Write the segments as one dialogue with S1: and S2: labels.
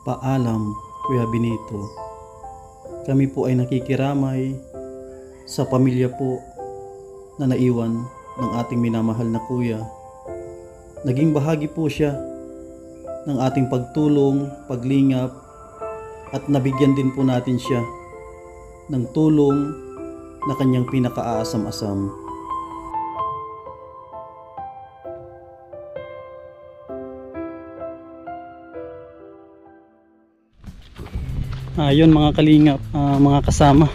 S1: Paalam, Kuya Benito. Kami po ay nakikiramay sa pamilya po na naiwan ng ating minamahal na kuya. Naging bahagi po siya ng ating pagtulong, paglingap, at nabigyan din po natin siya ng tulong na kanyang pinakaaasam-asam. Ayun mga kalingap, mga kasama,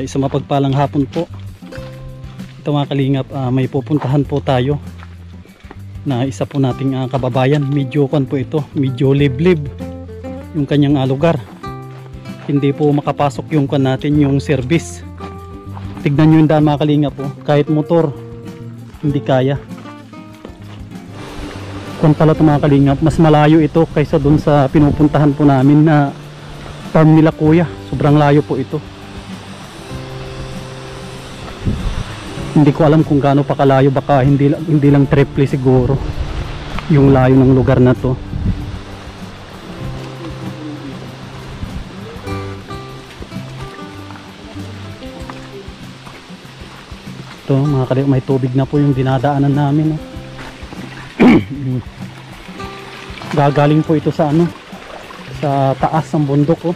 S1: isang mapagpalang hapon po. Ito mga kalingap, may pupuntahan po tayo na isa po nating kababayan. Medyo kan po ito, medyo liblib yung kanyang lugar. Hindi po makapasok yung kan natin, yung service. Tignan nyo yung daan mga kalingap po, kahit motor hindi kaya. Kung pala ito mga kalingap, mas malayo ito kaysa dun sa pinupuntahan po namin na farm nila kuya. Sobrang layo po ito. Hindi ko alam kung gaano pa kalayo, baka hindi lang triple siguro yung layo ng lugar na to. Ito mga kalingap, may tubig na po yung dinadaanan namin. Gagaling po ito sa sa taas ng bundok.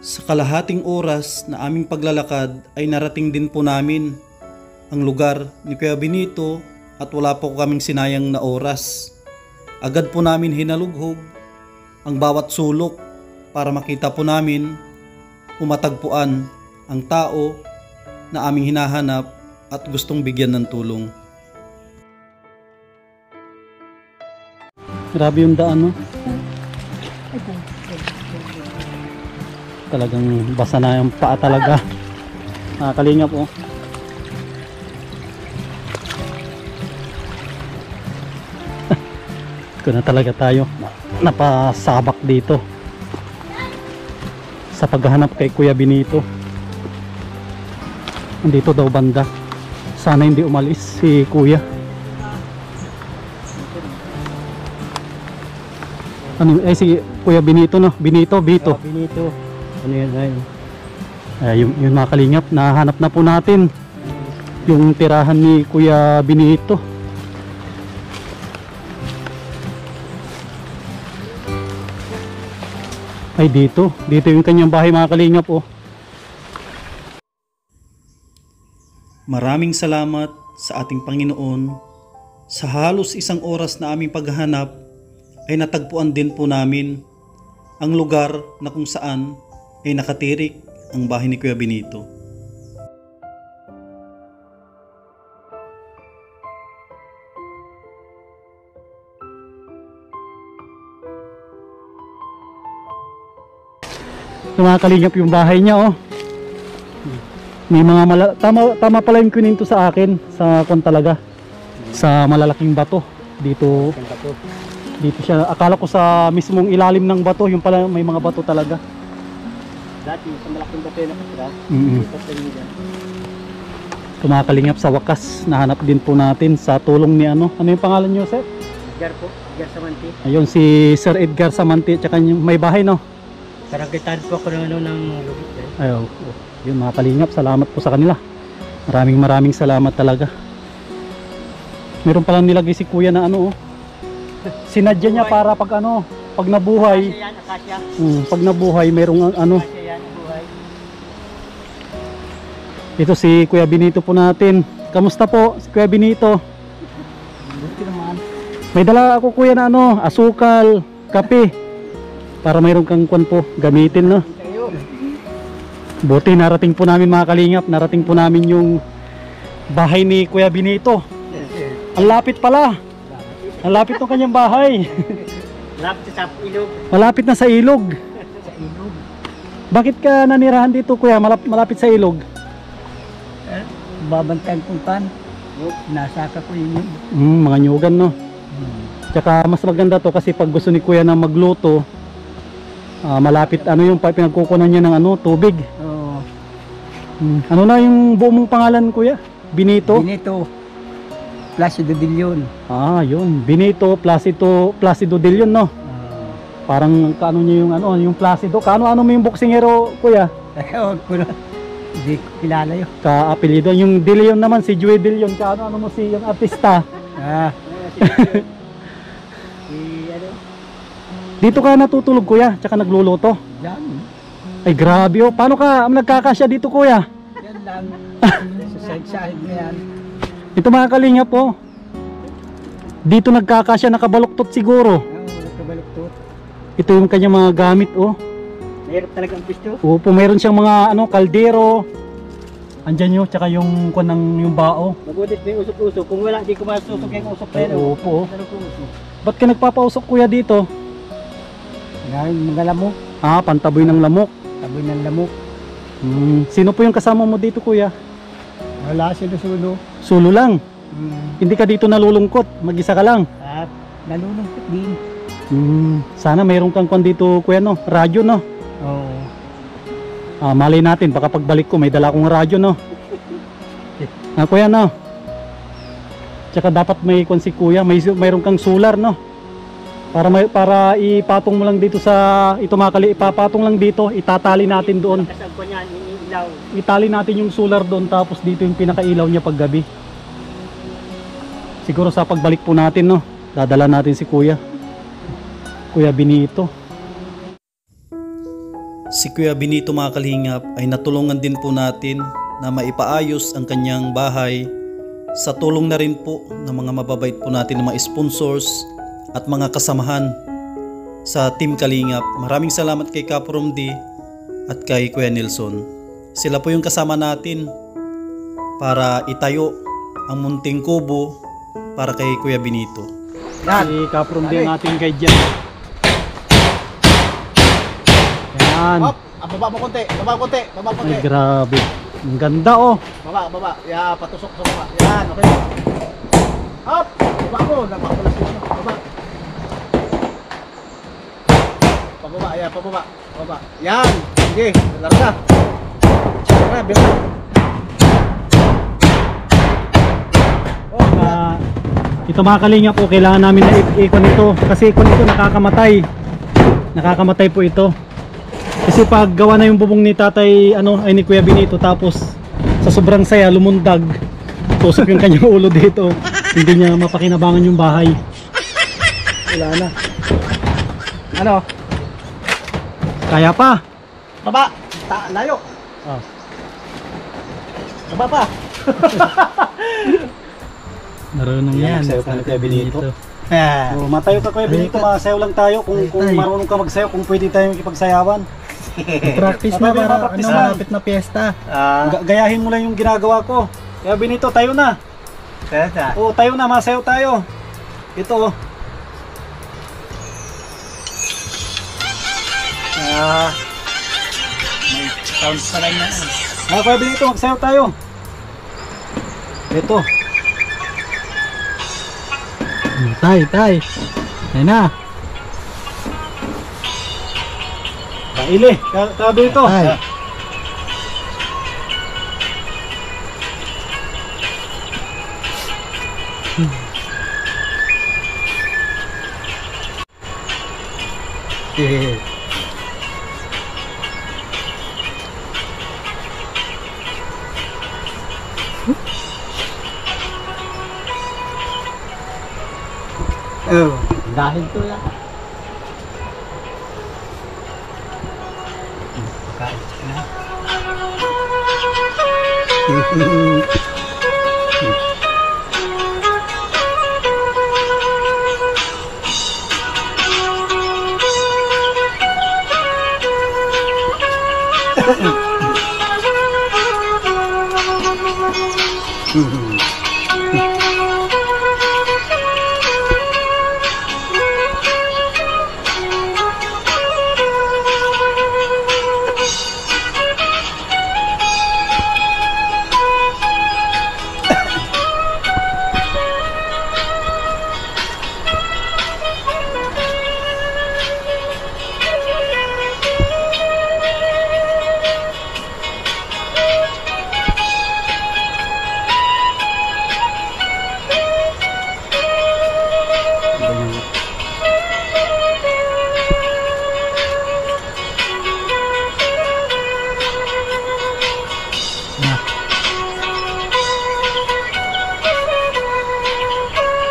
S1: Sa kalahating oras na aming paglalakad ay narating din po namin ang lugar ni Kuya Benito at wala po kaming sinayang na oras. Agad po namin hinalughog ang bawat sulok para makita po namin umatagpuan ang tao na aming hinahanap at gustong bigyan ng tulong. Grabe yung daan, no? Talagang basa na yung paa talaga. Kalingap, oh. Ito na talaga tayo. Napasabak dito sa paghahanap kay Kuya Benito. Andito daw banda. Sana hindi umalis si Kuya. Si Kuya Benito, no? Benito. Benito. Ano yan? Yung mga kalingap, nahanap na po natin yung tirahan ni Kuya Benito. Ay, dito yung kanyang bahay mga kalingap, oh. Maraming salamat sa ating Panginoon. Sa halos isang oras na aming paghahanap ay natagpuan din po namin ang lugar na kung saan ay nakatirik ang bahay ni Kuya Benito. Mga kalingap yung bahay niya, oh. May mga tama pala yung kininto sa akin sa talaga sa malalaking bato dito. Dito siya, akala ko sa mismong ilalim ng bato, yung pala may mga bato talaga. Dati sa malaking bato na kasira. Mga kalingap, sa wakas nahanap din po natin sa tulong ni ano yung pangalan niyo, sir?
S2: Edgar po, Edgar Samanti.
S1: Ayun si Sir Edgar Samanti, tsaka yung may bahay, no?
S2: Karangitan po ako ng lubit.
S1: Ayun, yun mga kalingap, salamat po sa kanila. Maraming salamat talaga. Meron palang nilagay si Kuya na sinadya niya para pag nabuhay. Pag nabuhay, mayroong Ito si Kuya Benito po natin. Kamusta po si Kuya Benito?
S2: Buti naman.
S1: May dala ako kuya na asukal, kape. Para mayroong kang kwan po, gamitin, no? Buti narating po namin mga kalingap. Narating po namin yung bahay ni Kuya Benito. Ang lapit pala. Ang lapit ng kanyang bahay.
S2: Malapit sa ilog.
S1: Malapit na sa ilog.
S2: Sa ilog.
S1: Bakit ka nanirahan dito kuya? Malapit sa ilog?
S2: Babantayan kong pan. Nasaka ko yung
S1: mga nyugan, no? Tsaka mas maganda to kasi pag gusto ni kuya na magluto, malapit yung pinagkukunan niya ng tubig.
S2: Oo.
S1: Ano na yung buong mong pangalan kuya? Benito?
S2: Benito. Placido de Leon.
S1: Ah, yun. Benito Placido de Leon, no? Parang kaano niya yung ano, yung Placido. Kaano-ano mo yung boksingero, kuya?
S2: Huwag ko na. Hindi ko kilala yun.
S1: Ka-apelido. Yung De Leon naman, si Joey De Leon. Kaano-ano mo si yung artista?
S2: Ah.
S1: Dito ka natutulog, kuya, tsaka nagluluto.
S2: Yan.
S1: Ay, grabe, oh. Paano ka nagkakasya dito, kuya?
S2: Yan lang. Sa side-side na yan.
S1: Ito mga kalingap, oh. Dito nagkakasya, nakabaluktot siguro.
S2: Nakabaluktot.
S1: Ito yung kanyang mga gamit, oh.
S2: Mayroon talagang pisto.
S1: Opo, mayroon siyang mga ano, kaldero. Andyan yun, tsaka yung yung bao.
S2: Magudit na yung usok-usok. Kung wala, di ko masusok yung usok
S1: Ay,
S2: pero.
S1: opo. Ba't ka nagpapausok, kuya, dito?
S2: Mga lamok.
S1: Ah, pantaboy ng lamok.
S2: Taboy ng lamok.
S1: Sino po yung kasama mo dito, kuya?
S2: Wala sinusulo.
S1: Sulo lang. Hindi ka dito nalulungkot, mag-isa ka lang.
S2: At nalulungkot din.
S1: Sana mayroon kang kwan dito, kuya, no? Radyo, no?
S2: Oo.
S1: Malay natin, baka pagbalik ko may dala akong radyo, no? Kuya, no? Tsaka dapat may kwan si kuya, mayroon kang solar, no? Para ipatong mo lang dito sa ipapatong lang dito, itatali natin doon.
S2: Kasag ko niyan, iniilaw.
S1: Itali natin yung solar doon, tapos dito yung pinakailaw niya paggabi. Siguro sa pagbalik po natin, no? Dadala natin si Kuya Benito. Si Kuya Benito, mga kalingap, ay natulungan din po natin na maipaayos ang kanyang bahay sa tulong na rin po ng mga mababait po natin ng mga sponsors at mga kasamahan sa Team Kalingap. Maraming salamat kay Kaprom D at kay Kuya Nelson. Sila po yung kasama natin para itayo ang munting kubo para kay Kuya Benito. Si Kaprom D ang ating guide dyan. Yan.
S3: Hop, baba mo konti, baba mo konti, baba mo konti.
S1: Ay, grabe. Ang ganda, oh.
S3: Baba. Ya, patusok sa baba. Yan, okay. Hop, baba mo, napakulas mo. Baba. Pababa, ya, pababa. Baba. Yan. Sige, larga. Tara, bilang.
S1: Ito mga kalingap po, kailangan namin na ikon ito kasi ikon ito nakakamatay po ito kasi pag gawa na yung bubong ni tatay ay ni Kuya Benito, tapos sa sobrang saya lumundag, tusok yung kanyang ulo dito, hindi niya mapakinabangan yung bahay. Wala na.
S3: Ano?
S1: Kaya pa.
S3: Baba. Layo. Baba pa.
S1: Marunong yan.
S3: Magsayaw ka na, Kuya Benito.
S1: Matayo ka, Kuya Benito, masayaw lang tayo. Kung marunong ka magsayaw, kung pwede tayong ikipagsayawan.
S2: Practice na para malapit na piyesta.
S1: Gayahin mo lang yung ginagawa ko. Kuya Benito, tayo na. Oo, tayo na, masayaw tayo. Ito, oh.
S2: May sound pa lang yan.
S1: Kuya Benito, magsayaw tayo. Ito. Tay. Ayun na. Kaili, kado ito.
S2: Tay. Dahil to lang. Pagkain na.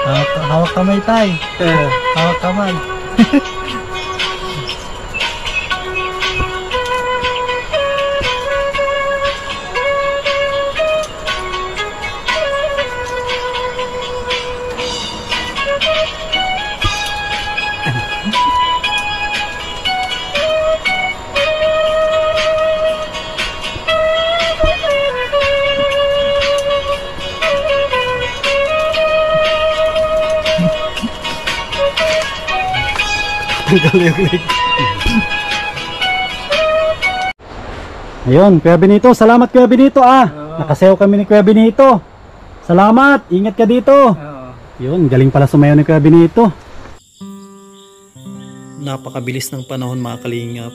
S2: Hawak kamay tay. Hawak kamay.
S1: Ayun, Kuya Benito, salamat Kuya Benito nakasayaw kami ni Kuya Benito. Salamat, ingat ka dito. Yun, galing pala sumayaw ni Kuya Benito. Napakabilis ng panahon mga kalingap.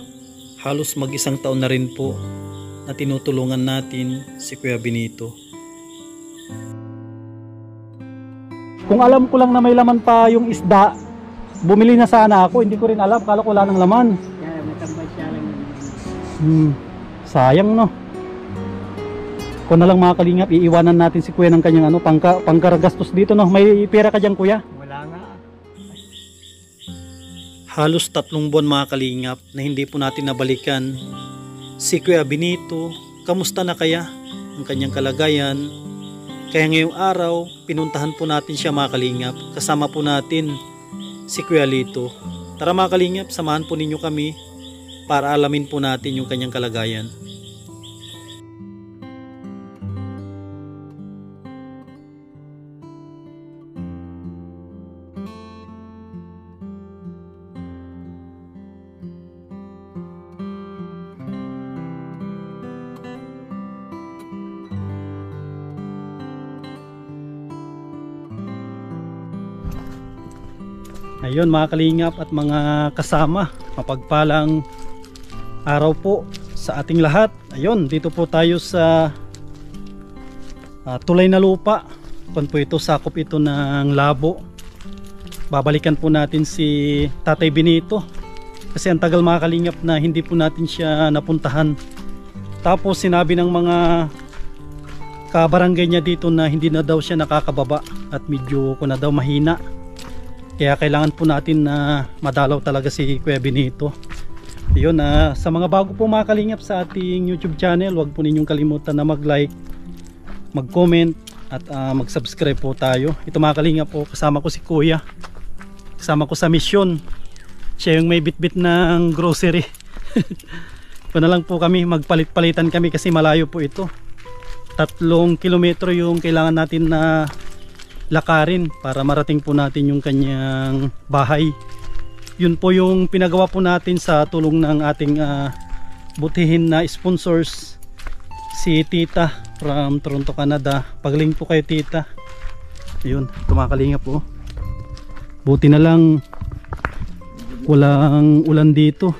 S1: Halos mag-isang taon na rin po na tinutulungan natin si Kuya Benito. Kung alam ko lang na may laman pa yung isda, bumili na sana ako. Hindi ko rin alam, kala ko wala ng laman. Sayang no. Kung na lang mga kalingap, iiwanan natin si Kuya ng kanyang pangkaragastos dito no. May pera ka dyan Kuya?
S2: Wala nga.
S1: Halos 3 buwan mga kalingap na hindi po natin nabalikan si Kuya Benito. Kamusta na kaya ang kanyang kalagayan? Kaya ngayong araw, pinuntahan po natin siya mga kalingap. Kasama po natin si Kuya Lito. Tara mga kalingap, samahan po ninyo kami para alamin po natin yung kanyang kalagayan. Ayun mga kalingap at mga kasama, mapagpalang araw po sa ating lahat. Ayun, dito po tayo sa tulay na lupa. Kung po ito, sakop ito ng Labo. Babalikan po natin si Tatay Benito kasi ang tagal mga kalingap na hindi po natin siya napuntahan. Tapos sinabi ng mga kabarangay niya dito na hindi na daw siya nakakababa at medyo ko na daw mahina. Kaya kailangan po natin na madalaw talaga si Kuya Benito. Yun, sa mga bago po mga kalingap sa ating YouTube channel, huwag po ninyong kalimutan na mag-like, mag-comment at mag-subscribe po tayo. Ito mga kalingap po, kasama ko si Kuya. Kasama ko sa mission. Siya yung may bitbit ng grocery. Kung na lang po kami, magpalit-palitan kami kasi malayo po ito. 3 kilometro yung kailangan natin na lakarin para marating po natin yung kanyang bahay. Yun po yung pinagawa po natin sa tulong ng ating butihin na sponsors, si Tita from Toronto, Canada. Pagaling po kayo Tita. Ayun, tumakalinga po. Buti na lang walang ulan dito.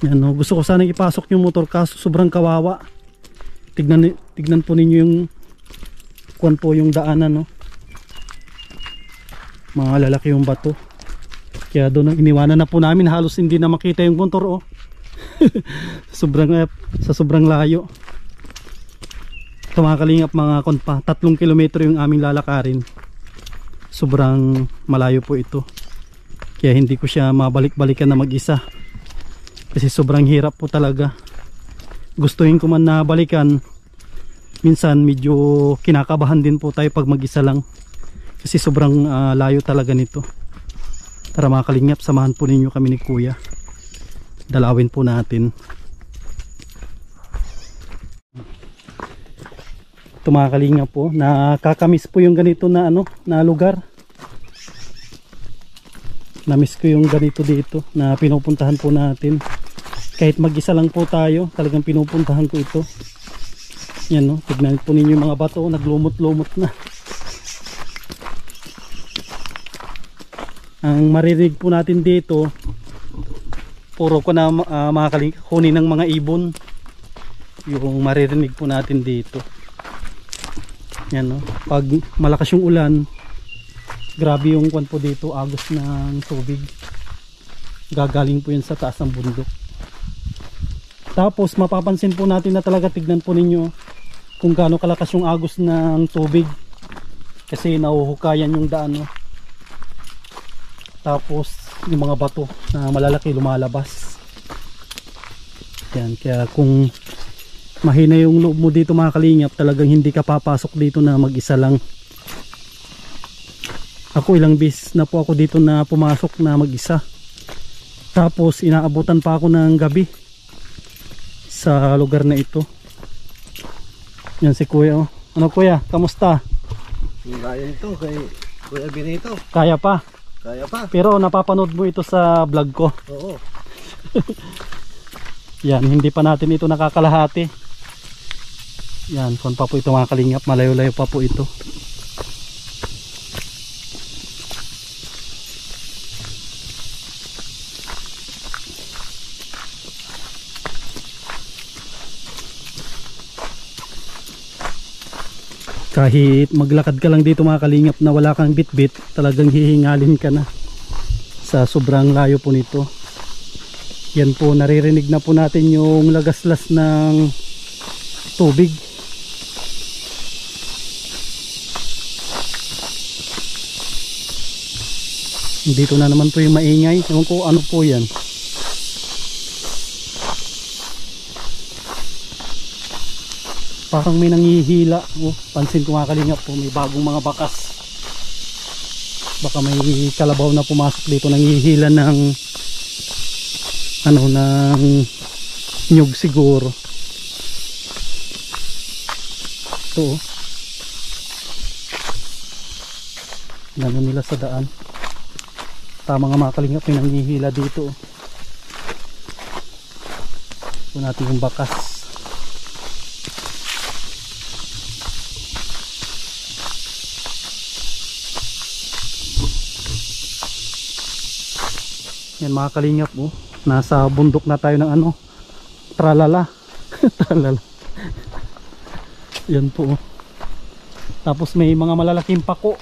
S1: Yan, no? Gusto ko sana ipasok yung motor kaso sobrang kawawa. Tignan po ninyo yung kuwan po yung daanan, no? Mga lalaki yung bato. Kaya doon iniwanan na po namin, halos hindi na makita yung motor, oh. Sa sobrang layo. Ito mga kalingap, mga konpa, 3 kilometro yung aming lalakarin. Sobrang malayo po ito. Kaya hindi ko siya mabalik-balikan na mag-isa. Kasi sobrang hirap po talaga. Gustuhin ko man na balikan, minsan medyo kinakabahan din po tayo pag mag-isa lang kasi sobrang layo talaga nito. Tara mga kalingap, samahan po ninyo kami ni Kuya, dalawin po natin. Ito mga kalingap po, nakakamiss po yung ganito na na lugar. Namiss ko yung ganito dito na pinupuntahan po natin. Kahit mag-isa lang po tayo, talagang pinupuntahan ko ito. Yan, no? Tignan po ninyo yung mga bato, naglumot-lumot na. Ang maririnig po natin dito, puro ko na huni ng mga ibon. Yung maririnig po natin dito. Yan, no? Pag malakas yung ulan, grabe yung kwan po dito, agos ng tubig. Gagaling po yan sa taas ng bundok. Tapos mapapansin po natin na talaga, tignan po ninyo kung gaano kalakas yung agos ng tubig. kasi nahuhukayan yung daan, no? Tapos yung mga bato na malalaki lumalabas. Yan, kaya kung mahina yung loob mo dito mga kalingap, talagang hindi ka papasok dito na mag-isa lang. Ako ilang bis na po ako dito na pumasok na mag-isa. Tapos inaabutan pa ako ng gabi sa lugar na ito. Yan si kuya, oh. Ano kuya, kamusta?
S3: Kaya nito kay Kuya Benito.
S1: Kaya pa?
S3: Kaya pa.
S1: Pero napapanood mo ito sa vlog ko.
S3: Oo.
S1: Yan, hindi pa natin ito nakakalahati. Yan, kung pa po ito mga kalingap, malayo-layo pa po ito. Kahit maglakad ka lang dito mga kalingap na wala kang bitbit, talagang hihingalin ka na sa sobrang layo po nito. Yan po, naririnig na po natin yung lagaslas ng tubig. Dito na naman po yung maingay. Ewan ko ano po yan. Parang may nangihila. Oh, pansin ko mga kalingap po, may bagong mga bakas. Baka may kalabaw na pumasok dito, nangihila ng ano, ng nyug siguro. Ito, oh. Ano nila sa daan. Tama nga mga kalingap, may nangihila dito. Ito natin yung bakas. Yan mga kalingap, oh. Nasa bundok na tayo ng ano, tralala. Tralala. Yan po, oh. Tapos may mga malalaking pako.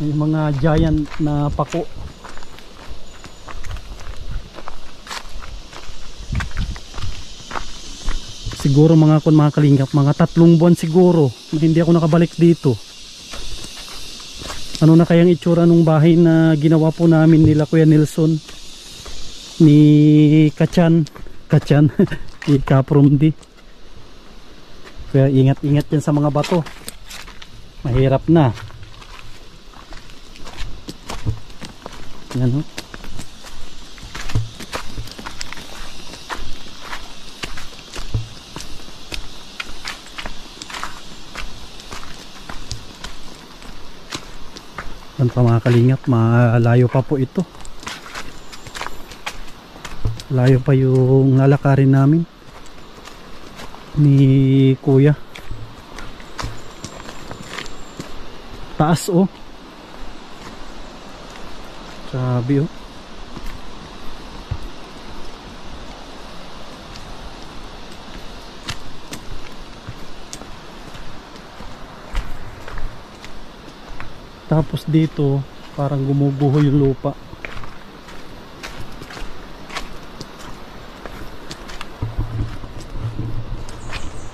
S1: May mga giant na pako. Siguro mga kalingap, mga 3 buwan siguro na hindi ako nakabalik dito. Ano na kayang itsura nung bahay na ginawa po namin nila Kuya Nelson, ni Kachan ni Kaprumdi. Kaya ingat-ingat yan sa mga bato, mahirap na. Yan, oh. Yan pa mga kalingap, malayo pa po ito. Layo pa yung lalakarin namin ni Kuya. Taas, oh. Sabi, oh. Tapos dito parang gumuguho yung lupa.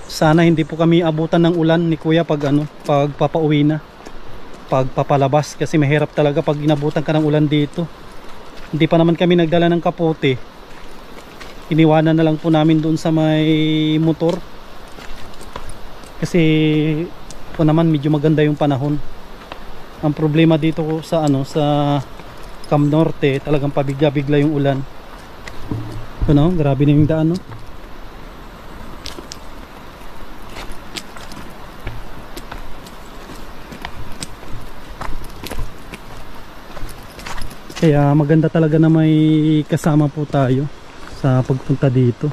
S1: Sana hindi po kami abutan ng ulan ni Kuya pag ano, pag papauwi na, pag papalabas, kasi mahirap talaga pag inabutan ka ng ulan dito. Hindi pa naman kami nagdala ng kapote. Iniwanan na lang po namin doon sa may motor. Kasi po naman medyo maganda yung panahon. Ang problema dito sa ano, sa Cam Norte, talagang pabigla-bigla yung ulan. Ano, grabe na yung daan, no? Kaya maganda talaga na may kasama po tayo sa pagpunta dito.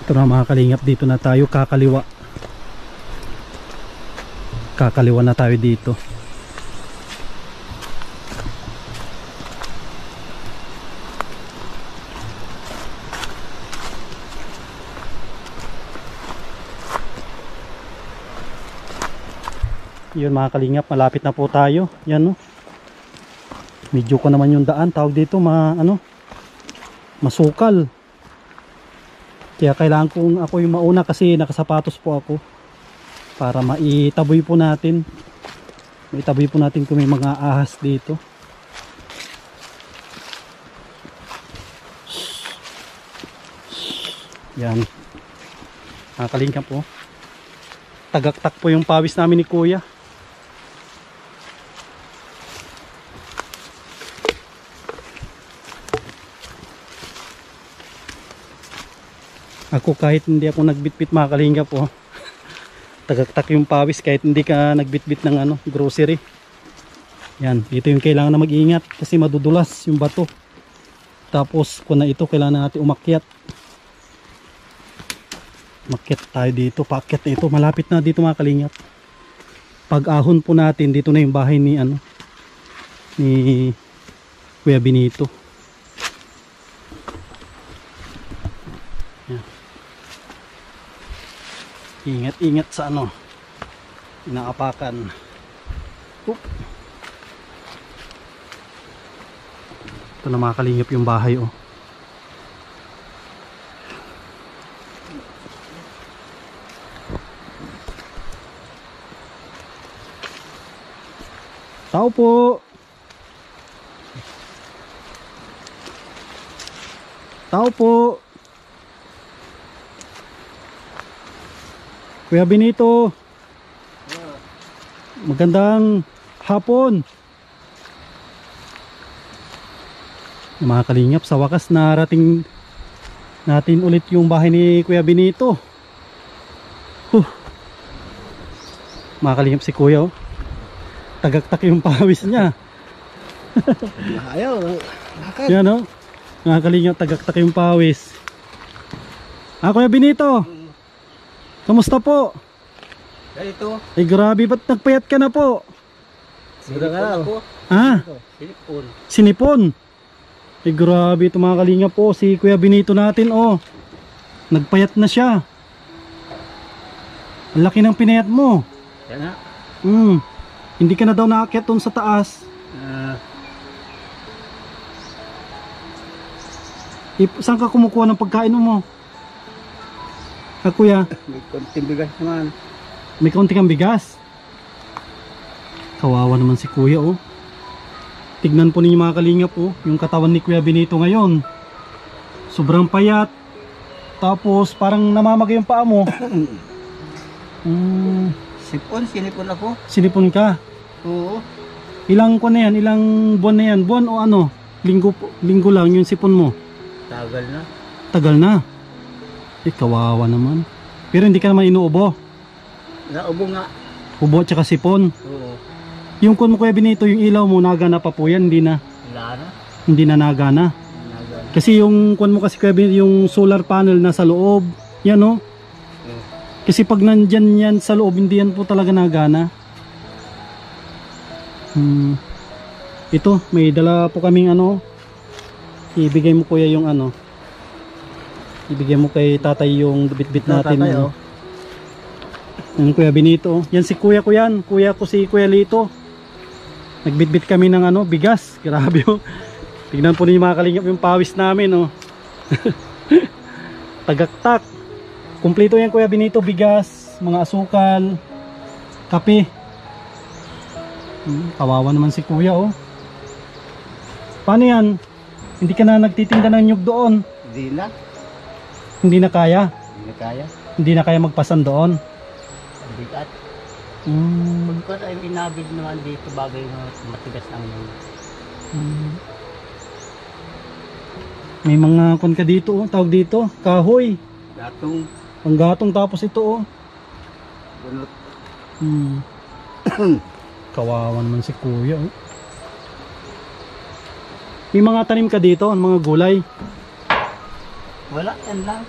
S1: Ito na mga kalingap, dito na tayo kakaliwa. Kakaliwa na tayo dito. Yun mga kalingap, malapit na po tayo. Yan, no. Medyo ko naman yung daan, tawag dito ano, masukal. Kaya kailangan kong ako yung mauna kasi nakasapatos po ako. Para maitaboy po natin. Maitaboy po natin kung may mga ahas dito. Yan. Nakakalingka po. Tagaktak po yung pawis namin ni Kuya. Ako kahit hindi ako nagbitbit mga kalingap po. Tagaktak yung pawis kahit hindi ka nagbitbit ng ano, grocery. Yan, dito yung kailangan na mag-iingat kasi madudulas yung bato. Tapos kung na ito kailangan natin umakyat. Umakyat tayo dito, paakyat na ito. Malapit na dito mga kalingap. Pag ahon po natin, dito na yung bahay ni ano, ni Kuya Benito. Yan. Ingat-ingat sa ano, inaapakan. Oop. Ito na mga kalingap yung bahay oh. Tao po. Tao po. Kuya Benito. Magandang hapon. Mga kalingap, sa wakas narating natin ulit yung bahay ni Kuya Benito. Mga kalingap, si Kuya oh. Tagaktak yung pawis niya.
S3: Ayaw. Lakad.
S1: Yan o. Mga kalingap, tagaktak yung pawis. Kuya Benito. Kamusta po?
S3: Ito.
S1: Ay grabe, ba't nagpayat ka na po?
S3: Sinipon ako. Sinipon.
S1: Sinipon. Ay grabe ito mga kalingap po. Si Kuya Benito natin oh. Nagpayat na siya. Ang laki ng pinayat mo.
S3: Yan na.
S1: Hindi ka na daw naakyat doon sa taas. Saan ka kumukuha ng pagkain mo? Kuya?
S3: May konting bigas naman.
S1: May konting kang bigas. Kawawa naman si Kuya oh. Tignan po ninyo mga kalingap oh, yung katawan ni Kuya Benito ngayon. Sobrang payat. Tapos parang namamagay yung paa mo.
S3: Sinipon ako.
S1: Sinipon ka?
S3: Oo.
S1: Ilang ko na yan? Ilang buwan na yan? Buwan o ano? Linggo lang yung sipon mo?
S3: Tagal na.
S1: Tagal na? Kawawa naman. Pero hindi ka naman inuubo?
S3: Naubo nga.
S1: Ubo at saka sipon?
S3: Oo.
S1: Yung kun mo Kuya Benito, yung ilaw mo, nagana pa po yan? Hindi na?
S3: Wala na.
S1: Hindi na nagana?
S3: Nagana.
S1: Kasi yung kun mo kasi Kuya Benito, yung solar panel nasa loob. Yan o. Kasi pag nandyan yan sa loob, hindi yan po talaga nagana. Ito, may dala po kaming ano. Ibigay mo Kuya yung ano. Ibigay mo kay tatay yung bit-bit natin.
S3: Tatay,
S1: ano. Yung Kuya Benito. Yan si Kuya ko yan. Kuya ko si Kuya Lito. Nagbitbit kami ng ano, bigas. Grabe oh. Tignan po ninyo mga kalingap yung pawis namin oh. Tagaktak. Kumpleto yan Kuya Benito, bigas, mga asukal, kape. Kawawa naman si Kuya oh. Paano yan? Hindi ka na nagtitinda ng nyug doon?
S3: Hindi na.
S1: Hindi na kaya?
S3: Hindi na kaya.
S1: Hindi na kaya magpasan doon?
S3: Bigat. Pagkat ay inabig naman dito bagay na matigas ang
S1: May mga kon ka dito oh, tawag dito, kahoy.
S3: gatong.
S1: Panggatong tapos ito oh.
S3: Bunot.
S1: Kawawa naman si Kuya oh. May mga tanim ka dito, mga gulay.
S3: Wala, yan lang.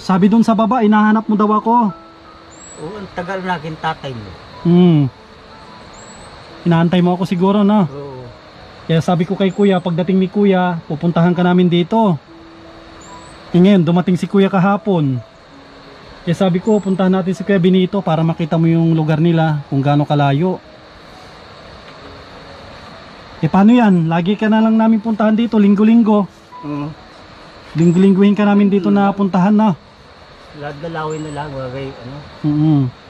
S1: Sabi dun sa baba, inahanap mo daw ako.
S3: Oo, ang tagal na akin tatay mo.
S1: Inaantay mo ako siguro no?
S3: Oo.
S1: Kaya sabi ko kay Kuya, pagdating ni Kuya, pupuntahan ka namin dito. Ngayon, dumating si Kuya kahapon. Kaya sabi ko, puntahan natin si Kuya Benito para makita mo yung lugar nila, kung gaano kalayo. Paano yan? Lagi ka na lang namin puntahan dito, linggo-linggo.
S3: Oo.
S1: Linggo-lingguhin ka namin dito na puntahan na.
S3: Dalawin na lang, wagay, ano.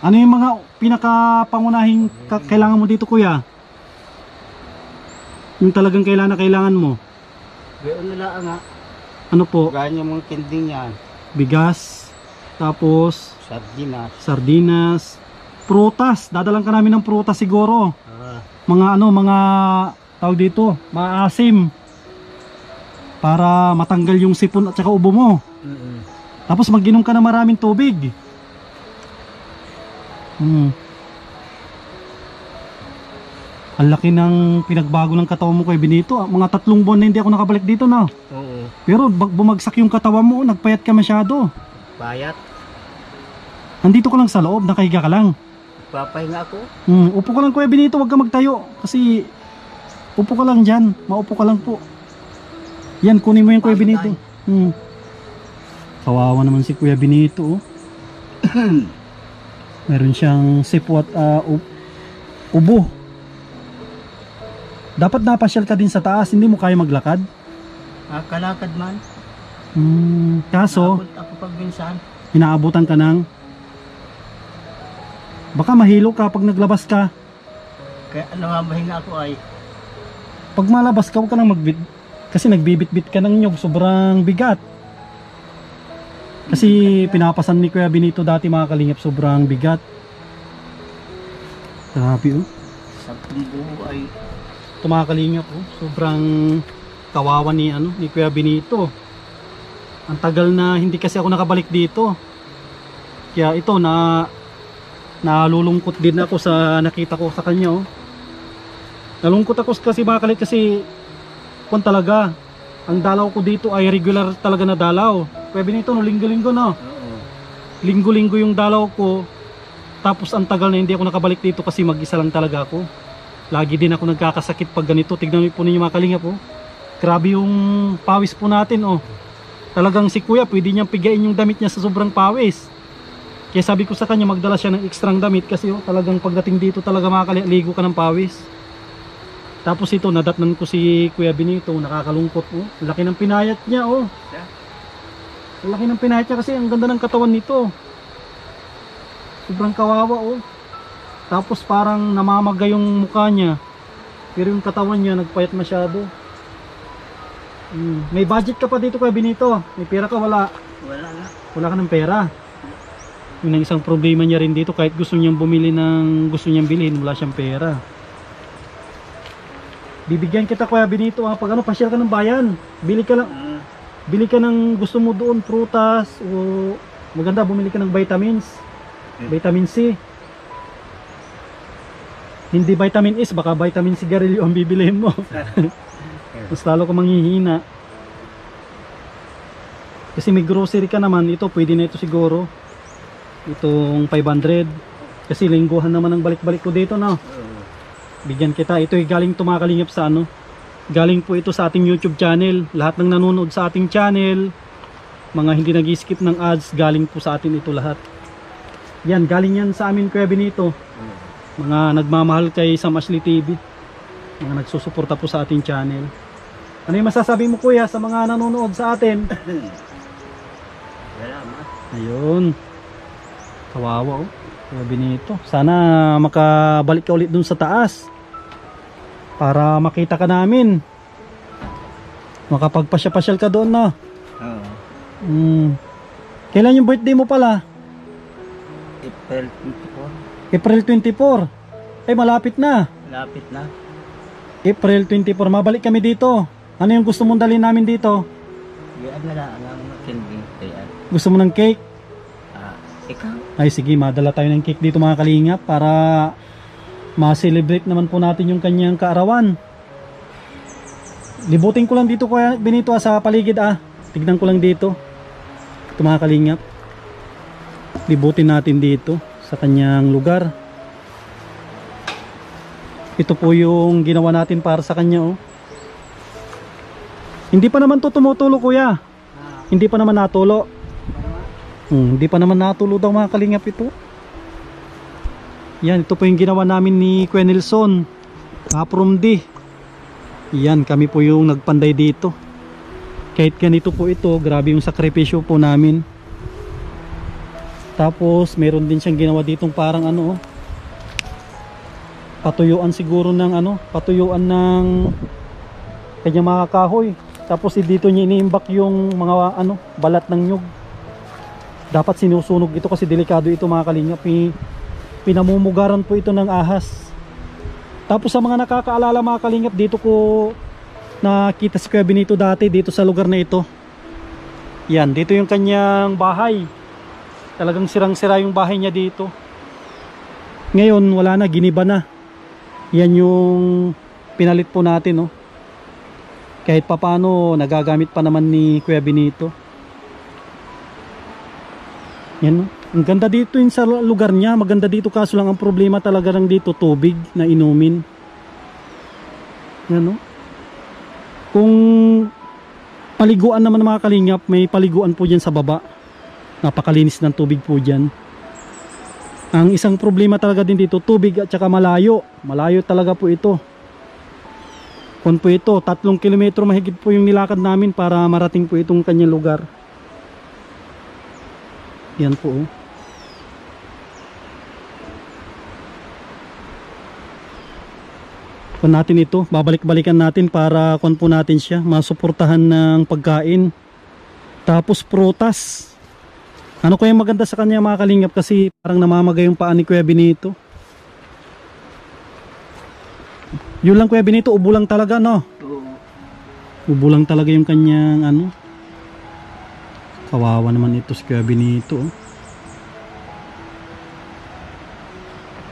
S2: Ano yung mga pinaka-pangunahing kailangan mo dito, kuya? Yung talagang kailangan mo?
S3: Gayon na lang nga.
S2: Ano po?
S3: Ganyan mga kinding yan.
S2: Bigas, tapos
S3: Sardinas.
S2: sardinas, prutas. Dadalan ka namin ng prutas siguro. Mga tawag dito, maasim. Para matanggal yung sipon at saka ubo mo. Tapos mag-inom ka ng maraming tubig. Ang laki ng pinagbago ng katawan mo kay Benito. Mga 3 buwan na hindi ako nakabalik dito na.
S3: Oo.
S2: Pero bumagsak yung katawan mo, nagpayat ka masyado.
S3: Bayat.
S2: Nandito ka lang sa loob, nakahiga ka lang.
S3: Papahinga ako.
S2: Upo ka lang Kuya Benito, huwag ka magtayo. Kasi upo ka lang dyan, maupo ka lang po. Yan, kunin mo yung Kuya Benito. Kawawa naman si Kuya Benito. Meron siyang sipwat ubo. Dapat napasyal ka din sa taas, hindi mo kaya maglakad.
S3: Kalakad man.
S2: Kaso,
S3: Abot ako pag minsan.
S2: inaabutan ka ng baka mahilo ka pag naglabas ka.
S3: Kaya namamahinga ako ay.
S2: Pag malabas ka, huwag ka nang kasi nagbibit-bit ka ng nyog, sobrang bigat. Kasi pinapasan ni Kuya Benito dati mga kalingap, sobrang bigat. Grabe oh.
S3: Sa buo ay.
S2: Ito mga kalingap oh, sobrang kawawa ni Kuya Benito. Ang tagal na hindi kasi ako nakabalik dito. Kaya ito nalulungkot din ako sa nakita ko sa kanya oh. Nalungkot ako kasi mga kalit kasi kung talaga ang dalaw ko dito ay regular talaga na dalaw. Kuya Benito no, linggo-linggo no. Linggo-linggo yung dalaw ko. Tapos ang tagal na hindi ako nakabalik dito kasi mag-isa lang talaga ako. Lagi din ako nagkakasakit pag ganito. Tignan po ninyo mga kalingap oh. Grabe yung pawis po natin oh. Talagang si Kuya pwede niyang pigain yung damit niya sa sobrang pawis. Kaya sabi ko sa kanya magdala siya ng ekstrang damit kasi oh, talagang pagdating dito talaga makakaligo ka ng pawis. Tapos ito nadatnan ko si Kuya Benito, nakakalungkot oh. Laki ng pinayat niya oh. Laki ng pinayat niya kasi ang ganda ng katawan nito. Sobrang kawawa oh. Tapos parang namamaga yung mukha niya. Pero yung katawan niya nagpayat masyado. May budget ka pa dito Kuya Benito. May pera ka wala?
S3: Wala nga.
S2: Wala ka ng pera. Yun ang isang problema niya rin dito. Kahit gusto niyang bumili ng gusto niyang bilhin, wala siyang pera. Bibigyan kita Kuya Benito pag pasyal ka ng bayan. Bili ka lang. Bili ka ng gusto mo doon, prutas o maganda bumili ka ng vitamins. Vitamin C. Hindi vitamin S, baka vitamin sigarilyo ang bibilihin mo. Mas lalo ka manghihina. Kasi may grocery ka naman, ito pwede na ito siguro. Itong 500. Kasi lingguhan naman ang balik-balik ko dito no. Bigyan kita. Ito ay galing tumakalingap sa galing po ito sa ating YouTube channel. Lahat ng nanonood sa ating channel, mga hindi nag-skip ng ads, galing po sa atin ito lahat. Yan, galing yan sa amin Kuya Benito. Mga nagmamahal kay Sam Ashley TV. Mga nagsusuporta po sa ating channel. Ano yung masasabi mo Kuya sa mga nanonood sa atin?
S3: Salamat.
S2: Ayun. Kawawa oh. Kuya Benito. Sana makabalik ka ulit dun sa taas. Para makita ka namin. Makapagpasya-pasyal ka doon na. Kailan yung birthday mo pala?
S3: April 24.
S2: April 24. Ay malapit na.
S3: Lapit na.
S2: April 24. Mabalik kami dito. Ano yung gusto mong dalhin namin dito?
S3: Yan na lang ang candy.
S2: Gusto mo ng cake?
S3: Ikaw?
S2: Ay sige, madala tayo ng cake dito mga kalingap para ma-celebrate naman po natin yung kanyang kaarawan. Libutin ko lang dito Kuya Benito sa paligid Tignan ko lang dito. Ito mga kalingap. Libutin natin dito sa kanyang lugar. Ito po yung ginawa natin para sa kanya oh. Hindi pa naman to tumutulo Kuya. Hindi pa naman natulo. Hindi pa naman natulo daw mga kalingap ito. Yan, ito po yung ginawa namin ni Kuya Nelson from D. Yan, kami po yung nagpanday dito. Kahit ganito po ito, grabe yung sakripisyo po namin. Tapos meron din siyang ginawa ditong parang ano, patuyuan siguro ng ano, patuyuan ng kanyang mga kahoy. Tapos dito niya iniimbak yung mga ano, balat ng nyug. Dapat sinusunog ito kasi delikado ito mga kalingap. Pinamumugaran po ito ng ahas. Tapos sa mga nakakaalala mga kalingap, dito ko nakita si Kuya Benito dati dito sa lugar na ito. Yan, dito yung kanyang bahay. Talagang sirang-sira yung bahay niya dito. Ngayon wala na, giniba na. Yan yung pinalit po natin, oh. Kahit papano nagagamit pa naman ni Kuya Benito. Yan, oh. Ang ganda dito yung sa lugar niya. Maganda dito, kaso lang ang problema talaga lang dito, tubig na inumin. Yan, oh. Kung paliguan naman ng mga kalingap, may paliguan po dyan sa baba. Napakalinis ng tubig po dyan. Ang isang problema talaga din dito, tubig at saka malayo. Malayo talaga po ito. Kung po ito, 3 kilometro mahigit po yung nilakad namin para marating po itong kanyang lugar. Yan po, oh. Kung natin ito, babalik-balikan natin para kung po natin siya, masuportahan ng pagkain. Tapos prutas. Ano kaya maganda sa kanya mga kalingap, kasi parang namamagay yung paa ni Kuya Benito. Yun lang Kuya Benito, ubo lang talaga, no? Ubo lang talaga yung kanyang ano. Kawawa naman ito si Kuya Benito, oh.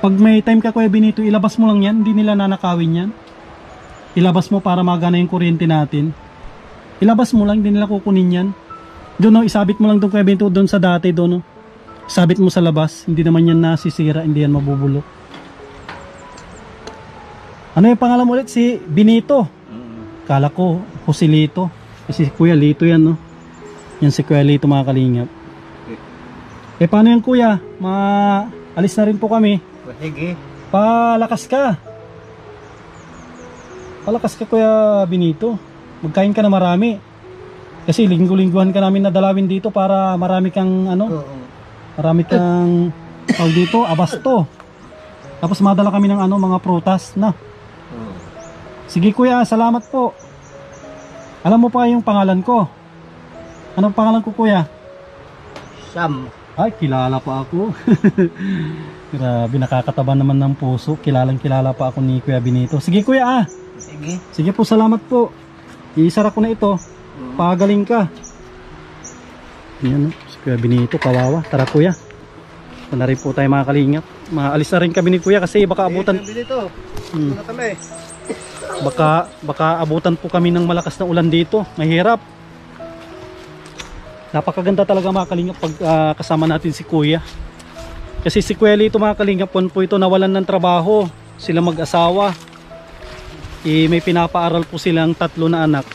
S2: Pag may time ka Kuya Benito, ilabas mo lang yan, hindi nila nanakawin yan. Ilabas mo para magana yung kuryente natin. Ilabas mo lang, hindi nila kukunin yan. Doon, no, isabit mo lang itong Kuya Benito doon sa dati doon, no. Isabit mo sa labas, hindi naman yan nasisira, hindi yan mabubulok. Ano yung pangalan mo ulit? Si Benito. Kala ko Joselito, kasi Kuya Lito yan, no. Yan si Kuya Lito mga kalingap. Eh paano yan Kuya? Alis na rin po kami.
S3: Sige.
S2: Palakas ka. Palakas ka Kuya Benito. Magkain ka na marami. Kasi linggo-lingguhan ka namin nadalawin dito para marami kang ano. Marami kang tawag dito, abasto. Tapos madala kami ng ano, mga prutas na. Sige Kuya, salamat po. Alam mo pa yung pangalan ko? Anong pangalan ko Kuya?
S3: Sam.
S2: Ay, kilala pa ako. Grabe, nakakataba naman ng puso. Kilalang kilala pa ako ni Kuya Benito. Sige Kuya, ah.
S3: Sige.
S2: Sige po, salamat po. Iisara ko na ito. Pagaling ka. Yan, si Kuya Benito, kawawa. Tara Kuya. Ito na rin po tayo mga kalingap. Maalis na rin kami ni Kuya kasi baka abutan.
S3: Dito. Na kami.
S2: Baka abutan po kami ng malakas na ulan dito. Mahirap. Napakaganda talaga mga kalingap pag kasama natin si Kuya. Kasi si Kuya Lito mga kalingap, po ito nawalan ng trabaho. Sila mag-asawa. May pinapaaral po silang 3 na anak.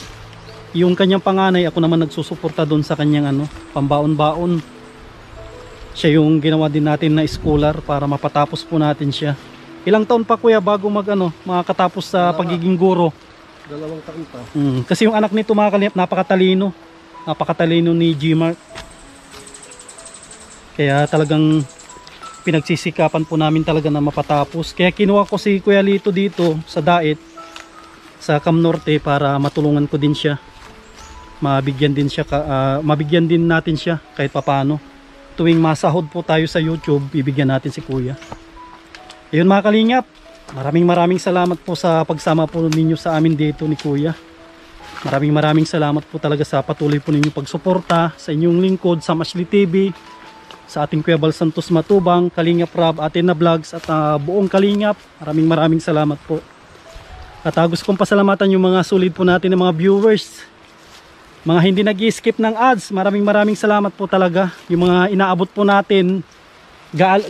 S2: Yung kanyang panganay, ako naman nagsusuporta doon sa kanyang ano, pambaon-baon. Siya yung ginawa din natin na scholar para mapatapos po natin siya. Ilang taon pa Kuya bago makatapos sa pagiging guro?
S3: 2 taon pa.
S2: Kasi yung anak nito mga kalingap, napakatalino. Napakatalino ni G-Mark. Kaya talagang pinagsisikapan po namin talaga na mapatapos. Kaya kinuha ko si Kuya Lito dito sa Dait, sa Cam Norte, para matulungan ko din siya. Mabigyan din natin siya kahit papano. Tuwing masahod po tayo sa YouTube, bibigyan natin si Kuya. Ayun mga kalingap, maraming salamat po sa pagsama po ninyo sa amin dito ni Kuya. Maraming salamat po talaga sa patuloy po ninyong pagsuporta sa inyong lingkod sa Ashley TV, sa ating Kuya Bal Santos Matubang, Kalingap Rob, Athena Vlogs at buong Kalingap. Maraming salamat po. At gusto kong pasalamatan yung mga solid po natin ng mga viewers, mga hindi nag-skip ng ads. Maraming salamat po talaga. Yung mga inaabot po natin,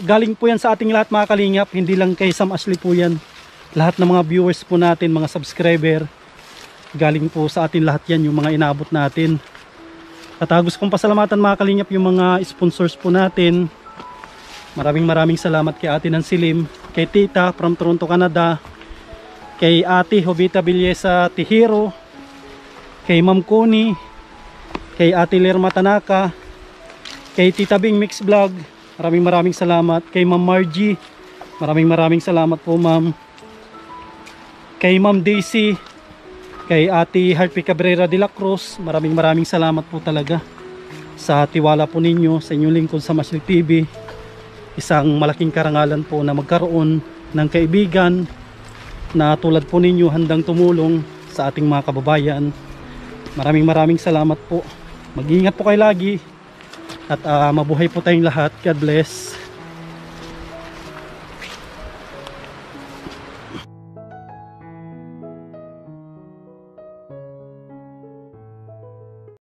S2: galing po yan sa ating lahat mga Kalingap, hindi lang kay Sam Ashley po yan. Lahat ng mga viewers po natin, mga subscriber, galing po sa atin lahat yan, yung mga inaabot natin. At gusto kong pasalamatan mga Kalingap yung mga sponsors po natin. Maraming salamat kay Ate Nansilim, kay Tita from Toronto, Canada, kay Ate Jovita Villesa Tihiro, kay Ma'am Connie, kay Ate Lerma Tanaka, kay Tita Bing Mix Vlog, Maraming salamat kay Ma'am Margie. Maraming salamat po, ma'am. Kay Ma'am Daisy, kay Ate Harpy Cabrera de la Cruz, maraming salamat po talaga sa tiwala po ninyo sa inyong lingkod sa Maslik TV. Isang malaking karangalan po na magkaroon ng kaibigan na tulad po ninyo handang tumulong sa ating mga kababayan. Maraming salamat po. Mag-iingat po kayo lagi at mabuhay po tayong lahat. God bless.